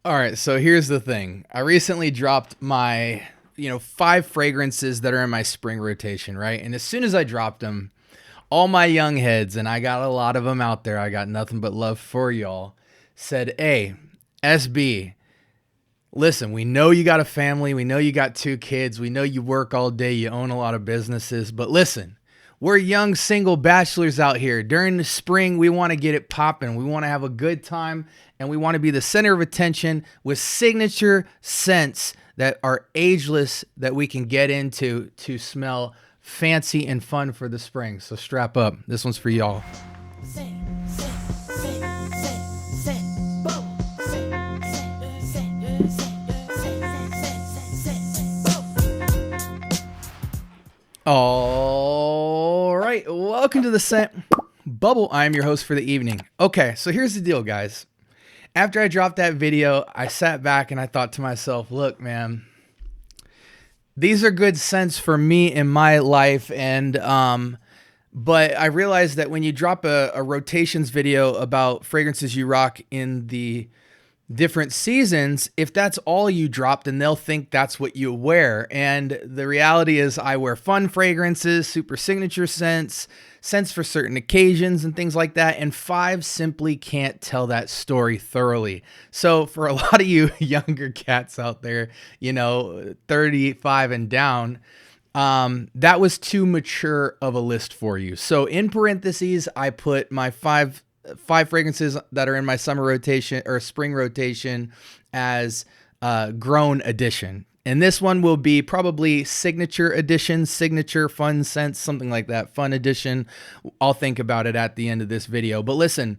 All right, so here's the thing. I recently dropped my, 5 fragrances that are in my spring rotation, right? And as soon as I dropped them, all my young heads, and I got a lot of them out there, I got nothing but love for y'all, said, "Hey, SB, listen, we know you got a family. We know you got 2 kids. We know you work all day. You own a lot of businesses. But listen, we're young single bachelors out here. During the spring, we want to get it popping. We want to have a good time. And we want to be the center of attention with signature scents that are ageless that we can get into to smell fancy and fun for the spring. So strap up. This one's for y'all." All right, welcome to the Scent Bubble. I'm your host for the evening. Okay, so here's the deal, guys. After I dropped that video, I sat back and I thought to myself, look, man, these are good scents for me in my life. And, but I realized that when you drop a rotations video about fragrances you rock in the different seasons, if that's all you drop, then they'll think that's what you wear. And the reality is I wear fun fragrances, super signature scents, scents for certain occasions and things like that. And 5 simply can't tell that story thoroughly. So for a lot of you younger cats out there, 35 and down, that was too mature of a list for you. So in parentheses, I put my five fragrances that are in my summer rotation or spring rotation as grown edition. And this one will be probably signature edition, signature fun scents, something like that. Fun edition. I'll think about it at the end of this video. But listen,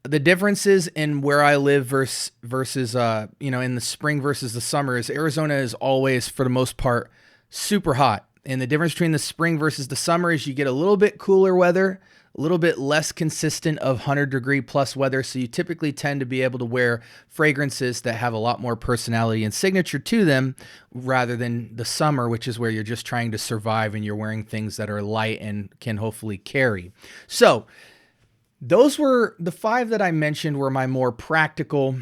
the differences in where I live versus in the spring versus the summer is Arizona is always, for the most part, super hot. And the difference between the spring versus the summer is you get a little bit cooler weather, a little bit less consistent of 100-degree plus weather. So you typically tend to be able to wear fragrances that have a lot more personality and signature to them rather than the summer, which is where you're just trying to survive and you're wearing things that are light and can hopefully carry. So those were the 5 that I mentioned were my more practical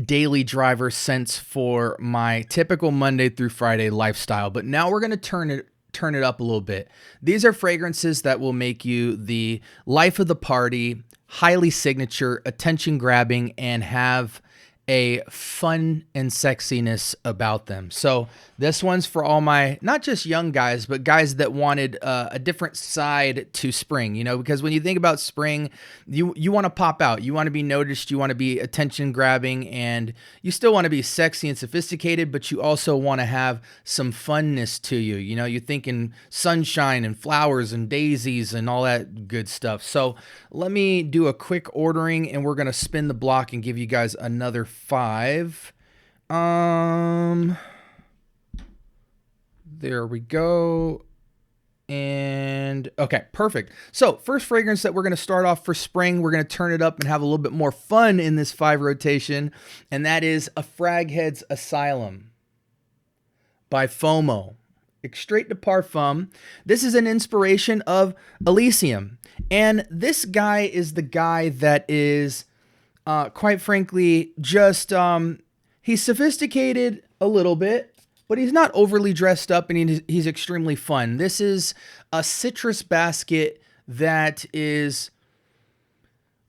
daily driver scents for my typical Monday through Friday lifestyle. But now we're going to turn it up a little bit. These are fragrances that will make you the life of the party, highly signature, attention grabbing, and have a fun and sexiness about them. So this one's for all my, not just young guys, but guys that wanted a different side to spring, because when you think about spring, you want to pop out, you want to be noticed, you want to be attention grabbing, and you still want to be sexy and sophisticated, but you also want to have some funness to you. You're thinking sunshine and flowers and daisies and all that good stuff. So let me do a quick ordering and we're going to spin the block and give you guys another 5. There we go. And okay, perfect. So first fragrance that we're going to start off for spring, we're going to turn it up and have a little bit more fun in this 5 rotation. And that is a Fraghead's Asylum by FOMO. Straight to Parfum. This is an inspiration of Elysium. And this guy is the guy that is, quite frankly, just, he's sophisticated a little bit, but he's not overly dressed up and he's extremely fun. This is a citrus basket that is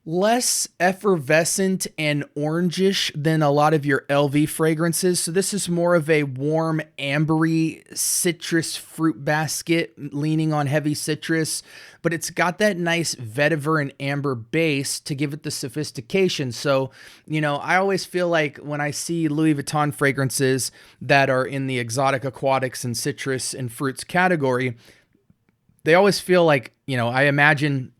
less effervescent and orangish than a lot of your LV fragrances. So this is more of a warm, ambery citrus fruit basket leaning on heavy citrus, but it's got that nice vetiver and amber base to give it the sophistication. So, I always feel like when I see Louis Vuitton fragrances that are in the exotic aquatics and citrus and fruits category, they always feel like, I imagine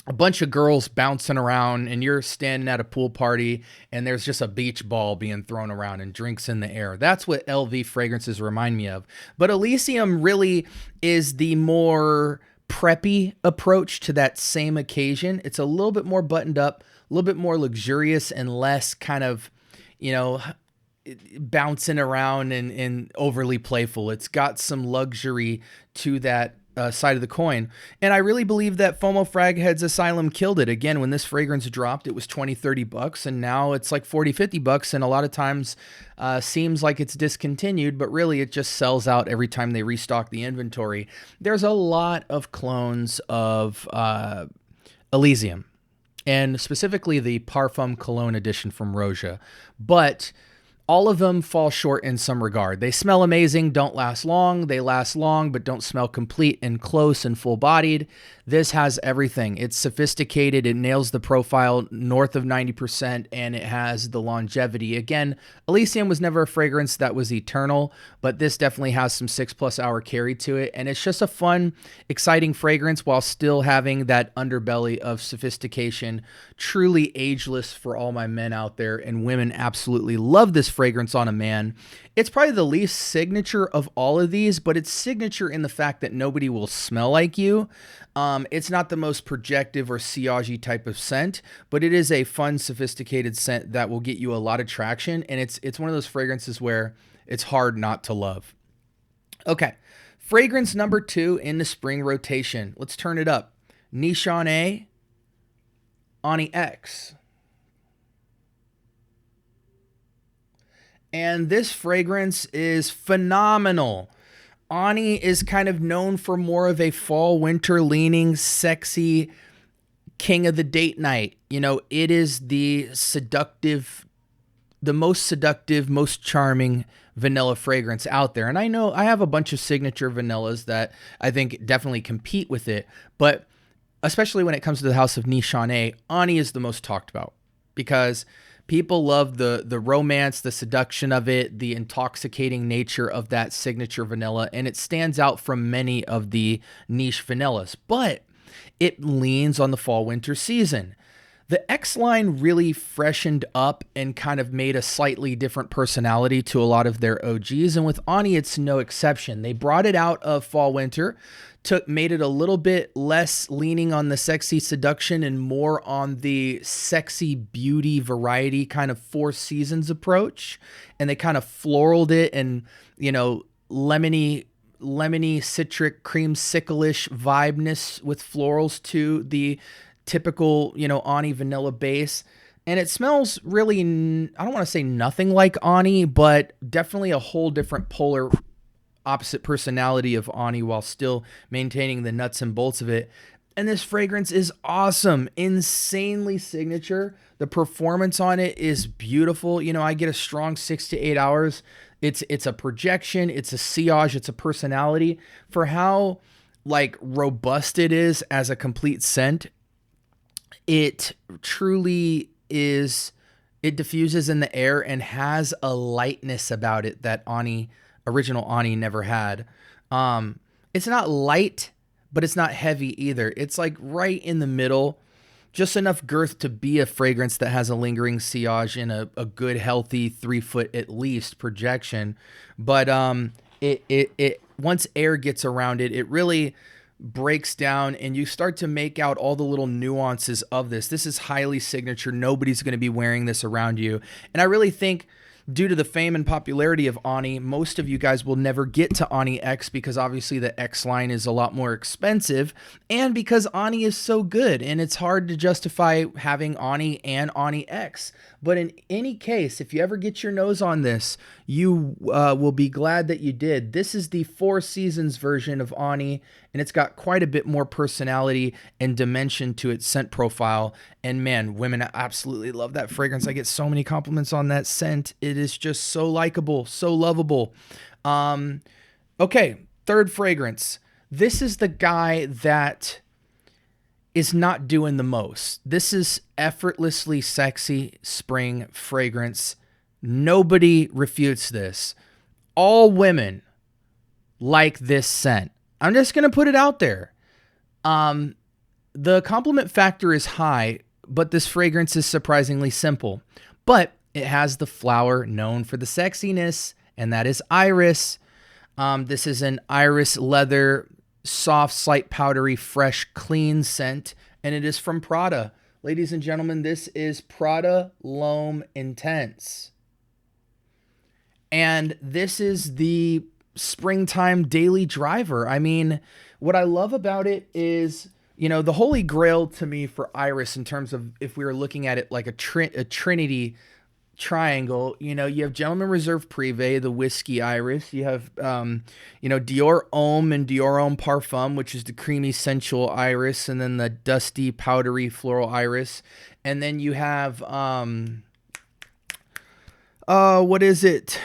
a bunch of girls bouncing around and you're standing at a pool party and there's just a beach ball being thrown around and drinks in the air. That's what LV fragrances remind me of. But Elysium really is the more preppy approach to that same occasion. It's a little bit more buttoned up, a little bit more luxurious and less kind of, bouncing around and overly playful. It's got some luxury to that side of the coin. And I really believe that FOMO Fraghead's Asylum killed it. Again, when this fragrance dropped, it was 20, 30 bucks, and now it's like 40, 50 bucks. And a lot of times seems like it's discontinued, but really it just sells out every time they restock the inventory. There's a lot of clones of Elysium, and specifically the Parfum Cologne edition from Roja. But all of them fall short in some regard. They smell amazing, don't last long. They last long, but don't smell complete and close and full-bodied. This has everything. It's sophisticated. It nails the profile north of 90%, and it has the longevity. Again, Elysium was never a fragrance that was eternal, but this definitely has some 6+ hour carry to it, and it's just a fun, exciting fragrance while still having that underbelly of sophistication. Truly ageless for all my men out there, and women absolutely love this fragrance on a man. It's probably the least signature of all of these, but it's signature in the fact that nobody will smell like you. It's not the most projective or sillage-y type of scent, but it is a fun, sophisticated scent that will get you a lot of traction, and it's one of those fragrances where it's hard not to love. Okay, fragrance number 2 in the spring rotation. Let's turn it up. Nishane Ani X. And this fragrance is phenomenal. Ani is kind of known for more of a fall, winter leaning, sexy king of the date night. You know, it is the most seductive, most charming vanilla fragrance out there. And I know I have a bunch of signature vanillas that I think definitely compete with it, but especially when it comes to the house of Nishane, Ani is the most talked about because people love the romance, the seduction of it, the intoxicating nature of that signature vanilla, and it stands out from many of the niche vanillas, but it leans on the fall-winter season. The X line really freshened up and kind of made a slightly different personality to a lot of their OGs, and with Ani, it's no exception. They brought it out of fall-winter, made it a little bit less leaning on the sexy seduction and more on the sexy beauty variety kind of 4 seasons approach. And they kind of floraled it and, you know, lemony, citric, creamsicle-ish vibeness with florals to the typical, you know, Ani vanilla base. And it smells really, I don't want to say nothing like Ani, but definitely a whole different polar opposite personality of Ani while still maintaining the nuts and bolts of it. And this fragrance is awesome, insanely signature. The performance on it is beautiful. You know, I get a strong 6 to 8 hours. It's a projection, it's a sillage, it's a personality. For how like robust it is as a complete scent, it truly is. It diffuses in the air and has a lightness about it that original Ani never had. It's not light, but it's not heavy either. It's like right in the middle, just enough girth to be a fragrance that has a lingering sillage and a good, healthy 3 foot at least projection. But it once air gets around it, it really breaks down and you start to make out all the little nuances of this. This is highly signature. Nobody's going to be wearing this around you. And I really think due to the fame and popularity of Ani, most of you guys will never get to Ani X because obviously the X line is a lot more expensive and because Ani is so good and it's hard to justify having Ani and Ani X. But in any case, if you ever get your nose on this, you will be glad that you did. This is the 4 seasons version of Ani, and it's got quite a bit more personality and dimension to its scent profile. And man, women absolutely love that fragrance. I get so many compliments on that scent. It is just so likable, so lovable. Okay, third fragrance. This is the guy that is not doing the most. This is effortlessly sexy spring fragrance. Nobody refutes this. All women like this scent. I'm just going to put it out there. The compliment factor is high, but this fragrance is surprisingly simple. But it has the flower known for the sexiness, and that is iris. This is an iris leather, soft, slight powdery, fresh, clean scent, and it is from Prada. Ladies and gentlemen, this is Prada L'Homme Intense. And this is the springtime daily driver. I mean, what I love about it is, the holy grail to me for Iris, in terms of if we were looking at it like a Trinity triangle, you have Gentleman Reserve Privé, the whiskey Iris. You have, Dior Homme and Dior Homme Parfum, which is the creamy sensual Iris, and then the dusty powdery floral Iris. And then you have, what is it?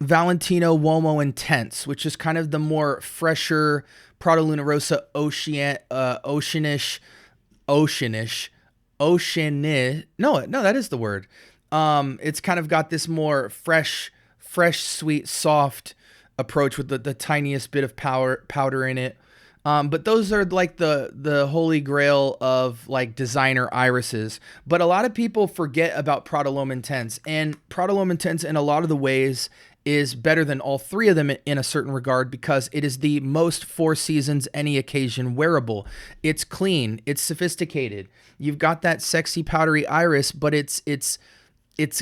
Valentino Uomo Intense, which is kind of the more fresher Prada Luna Rossa oceanish. No, that is the word. It's kind of got this more fresh, sweet, soft approach with the tiniest bit of powder in it. But those are like the holy grail of like designer irises. But a lot of people forget about Prada L'Homme Intense, and Prada L'Homme Intense in a lot of the ways is better than all three of them in a certain regard, because it is the most Four Seasons any occasion wearable. It's clean, it's sophisticated. You've got that sexy powdery iris, but it's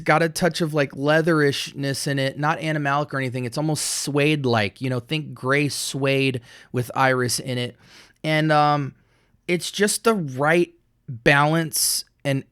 got a touch of like leatherishness in it, not animalic or anything. It's almost suede like, think gray suede with iris in it. And it's just the right balance and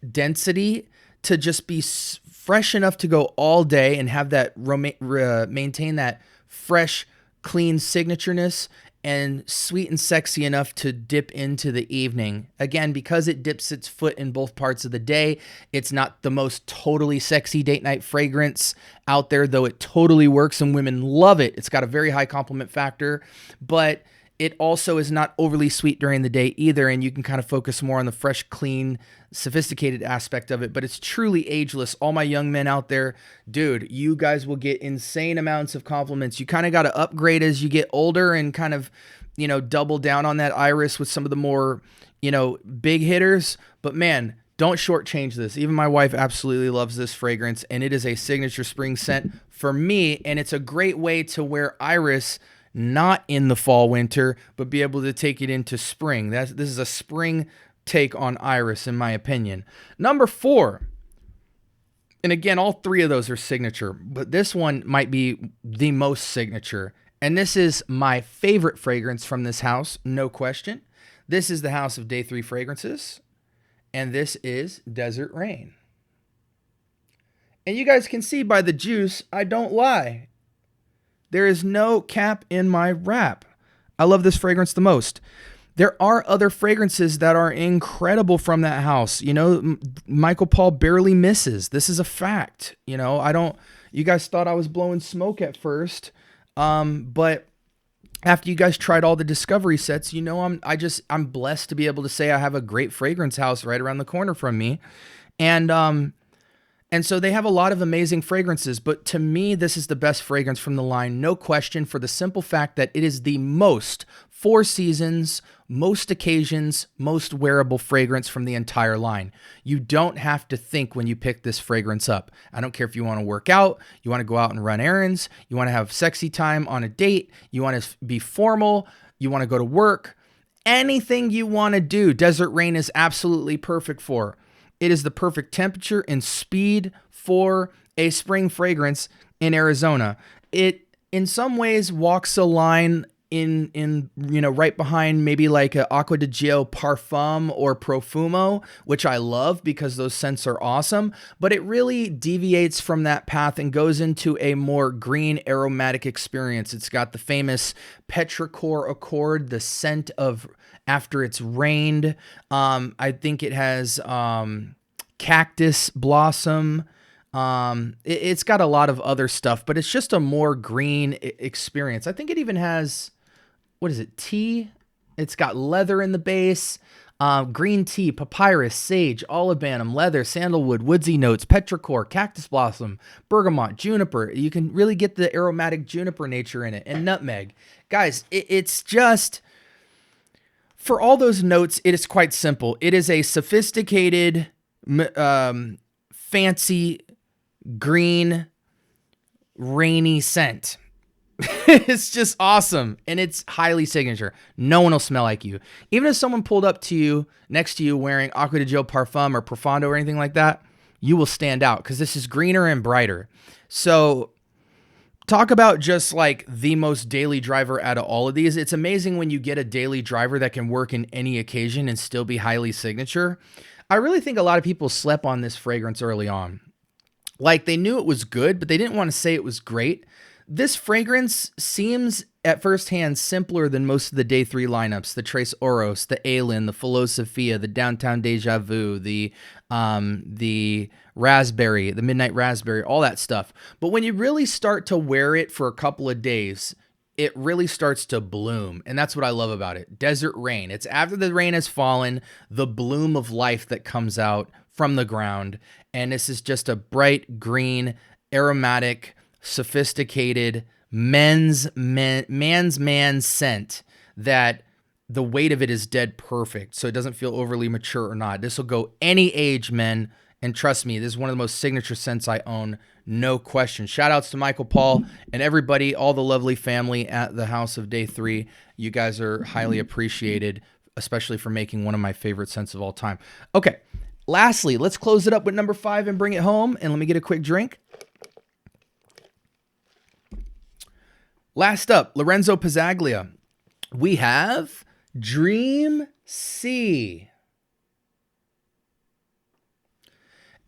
density to just be fresh enough to go all day and have that maintain that fresh, clean signatureness, and sweet and sexy enough to dip into the evening. Again, because it dips its foot in both parts of the day, it's not the most totally sexy date night fragrance out there, though it totally works and women love it. It's got a very high compliment factor, but it also is not overly sweet during the day either, and you can kind of focus more on the fresh, clean, sophisticated aspect of it. But it's truly ageless. All my young men out there, dude, you guys will get insane amounts of compliments. You kind of got to upgrade as you get older and kind of, double down on that iris with some of the more, big hitters. But man, don't shortchange this. Even my wife absolutely loves this fragrance, and it is a signature spring scent for me, and it's a great way to wear iris not in the fall, winter, but be able to take it into spring. This is a spring take on iris, in my opinion. Number 4, and again, all three of those are signature, but this one might be the most signature, and this is my favorite fragrance from this house, no question. This is the House of Day 3 Fragrances, and this is Desert Rain. And you guys can see by the juice, I don't lie. There is no cap in my wrap. I love this fragrance the most. There are other fragrances that are incredible from that house. Michael Paul barely misses. This is a fact. You guys thought I was blowing smoke at first. But after you guys tried all the discovery sets, I'm blessed to be able to say I have a great fragrance house right around the corner from me. And so they have a lot of amazing fragrances, but to me, this is the best fragrance from the line, no question, for the simple fact that it is the most Four Seasons, most occasions, most wearable fragrance from the entire line. You don't have to think when you pick this fragrance up. I don't care if you want to work out, you want to go out and run errands, you want to have sexy time on a date, you want to be formal, you want to go to work, anything you want to do, Desert Rain is absolutely perfect for. It is the perfect temperature and speed for a spring fragrance in Arizona. It, in some ways, walks a line in right behind maybe like a Acqua di Gio Parfum or Profumo, which I love because those scents are awesome, but it really deviates from that path and goes into a more green aromatic experience. It's got the famous Petrichor Accord, the scent of after it's rained. I think it has cactus blossom. It's got a lot of other stuff, but it's just a more green experience. I think it even has, what is it, tea? It's got leather in the base, green tea, papyrus, sage, olibanum, leather, sandalwood, woodsy notes, petrichor, cactus blossom, bergamot, juniper. You can really get the aromatic juniper nature in it, and nutmeg. Guys, it's just... For all those notes, it is quite simple. It is a sophisticated, fancy, green, rainy scent. It's just awesome, and it's highly signature. No one will smell like you. Even if someone pulled up to you, next to you, wearing Acqua di Gio Parfum or Profondo or anything like that, you will stand out because this is greener and brighter. So talk about just like the most daily driver out of all of these. It's amazing when you get a daily driver that can work in any occasion and still be highly signature. I really think a lot of people slept on this fragrance early on. Like they knew it was good, but they didn't want to say it was great. This fragrance seems at first hand simpler than most of the day 3 lineups, the Tres Oros, the Alien, the Philosophia, the Downtown Deja Vu, the Raspberry, the Midnight Raspberry, all that stuff. But when you really start to wear it for a couple of days, it really starts to bloom. And that's what I love about it. Desert rain. It's after the rain has fallen, the bloom of life that comes out from the ground. And this is just a bright green, aromatic, sophisticated man's man scent that the weight of it is dead perfect. So it doesn't feel overly mature or not. This will go any age, men. And trust me, this is one of the most signature scents I own. No question. Shout outs to Michael Paul and everybody, all the lovely family at the House of Day 3. You guys are highly appreciated, especially for making one of my favorite scents of all time. Okay. Lastly, let's close it up with number 5 and bring it home. And let me get a quick drink. Last up, Lorenzo Pizzaglia. We have Dream Sea.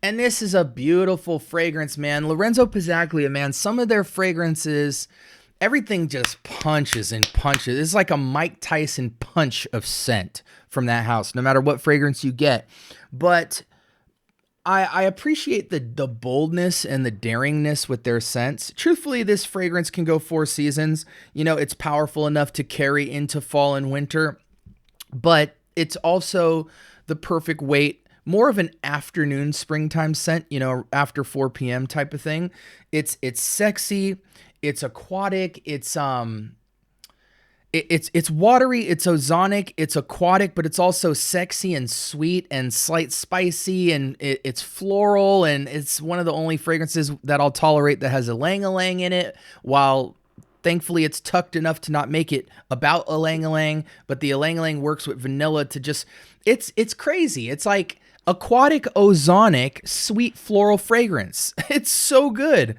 And this is a beautiful fragrance, man. Lorenzo Pizzaglia, man, some of their fragrances, everything just punches and punches. It's like a Mike Tyson punch of scent from that house, no matter what fragrance you get. But I appreciate the boldness and the daringness with their scents. Truthfully, this fragrance can go 4 seasons. You know, it's powerful enough to carry into fall and winter, but it's also the perfect weight, more of an afternoon springtime scent, you know, after 4 p.m. type of thing. It's sexy, it's aquatic, it's watery, it's ozonic, it's aquatic, but it's also sexy and sweet and slight spicy, and it's floral, and it's one of the only fragrances that I'll tolerate that has ylang-ylang in it, while thankfully it's tucked enough to not make it about ylang-ylang, but the ylang-ylang works with vanilla to just, it's crazy. It's like aquatic, ozonic, sweet floral fragrance. It's so good.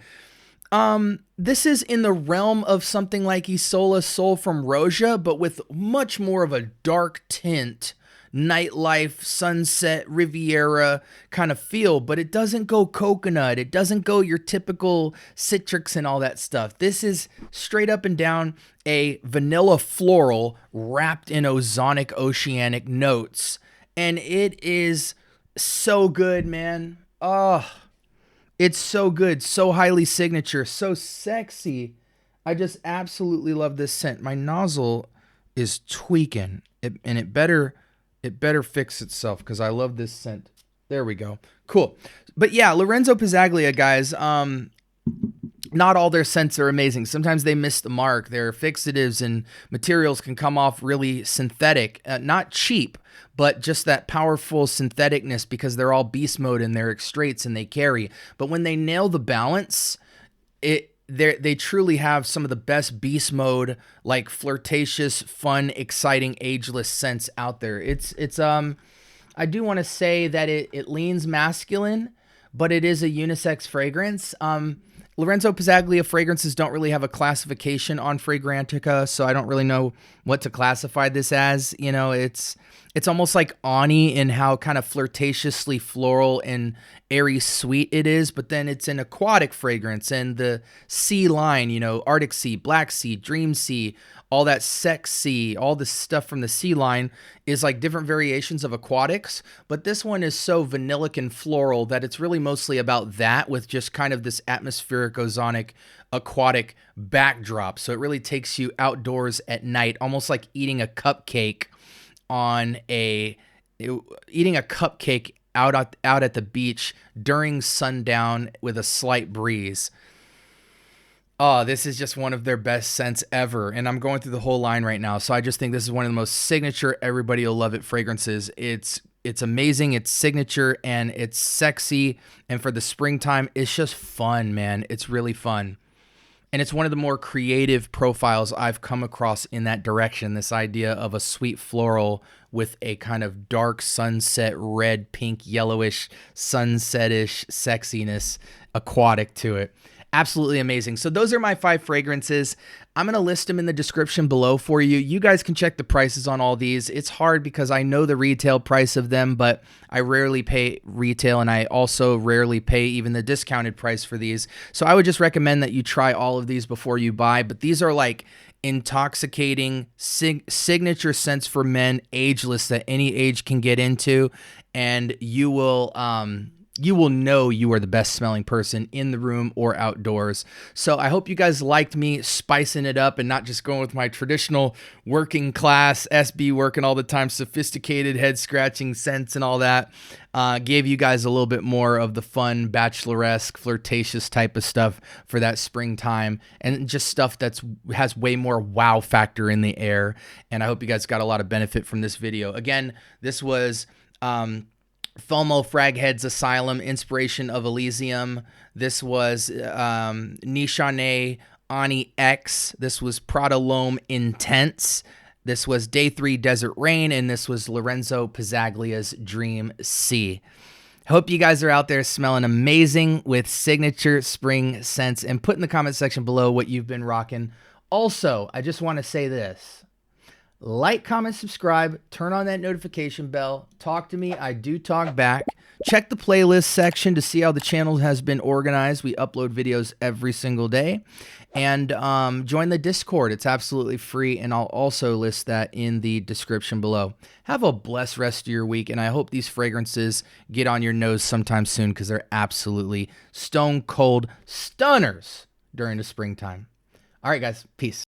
This is in the realm of something like Isola Sol from Roja, but with much more of a dark tint, nightlife, sunset, Riviera kind of feel, but it doesn't go coconut. It doesn't go your typical citrus and all that stuff. This is straight up and down a vanilla floral wrapped in ozonic oceanic notes. And it is so good, man. Oh, it's so good, so highly signature, so sexy. I just absolutely love this scent. My nozzle is tweaking, and it better fix itself because I love this scent. There we go. Cool. But yeah, Lorenzo Pizzaglia, guys, not all their scents are amazing. Sometimes they miss the mark. Their fixatives and materials can come off really synthetic, not cheap, but just that powerful syntheticness because they're all beast mode and they're extraits and they carry. But when they nail the balance, they truly have some of the best beast mode, like flirtatious, fun, exciting, ageless scents out there. I do want to say that it leans masculine, but it is a unisex fragrance. Lorenzo Pizzaglia fragrances don't really have a classification on Fragrantica, so I don't really know what to classify this as. You know, it's almost like Ani in how kind of flirtatiously floral and airy sweet it is, but then it's an aquatic fragrance, and the sea line, you know, Arctic Sea, Black Sea, Dream Sea, all that sex sea, all this stuff from the sea line is like different variations of aquatics, but this one is so vanillic and floral that it's really mostly about that with just kind of this atmospheric, ozonic, aquatic backdrop. So it really takes you outdoors at night, almost like eating a cupcake out at the beach during sundown with a slight breeze. Oh, this is just one of their best scents ever. And I'm going through the whole line right now. So I just think this is one of the most signature, everybody will love it fragrances. It's amazing. It's signature and it's sexy. And for the springtime, it's just fun, man. It's really fun. And it's one of the more creative profiles I've come across in that direction. This idea of a sweet floral with a kind of dark sunset, red, pink, yellowish, sunsetish sexiness aquatic to it. Absolutely amazing. So those are my 5 fragrances. I'm going to list them in the description below for you. You guys can check the prices on all these. It's hard because I know the retail price of them, but I rarely pay retail, and I also rarely pay even the discounted price for these. So I would just recommend that you try all of these before you buy, but these are like intoxicating signature scents for men, ageless, that any age can get into, and you will know you are the best smelling person in the room or outdoors. So I hope you guys liked me spicing it up and not just going with my traditional working class SB working all the time, sophisticated head scratching scents and all that. Gave you guys a little bit more of the fun, bacheloresque, flirtatious type of stuff for that springtime, and just stuff that's has way more wow factor in the air. And I hope you guys got a lot of benefit from this video. Again, this was FOMO, Fraghead's Asylum, inspiration of Elysium. This was Nishane Ani X. This was Prada L'Homme Intense. This was Day 3 Desert Rain, and this was Lorenzo Pizzaglia's Dream Sea. Hope you guys are out there smelling amazing with signature spring scents, and put in the comment section below what you've been rocking. Also, I just want to say this. Like, comment, subscribe, turn on that notification bell, talk to me, I do talk back. Check the playlist section to see how the channel has been organized. We upload videos every single day. And join the Discord. It's absolutely free, and I'll also list that in the description below. Have a blessed rest of your week, and I hope these fragrances get on your nose sometime soon, because they're absolutely stone cold stunners during the springtime. All right, guys, peace.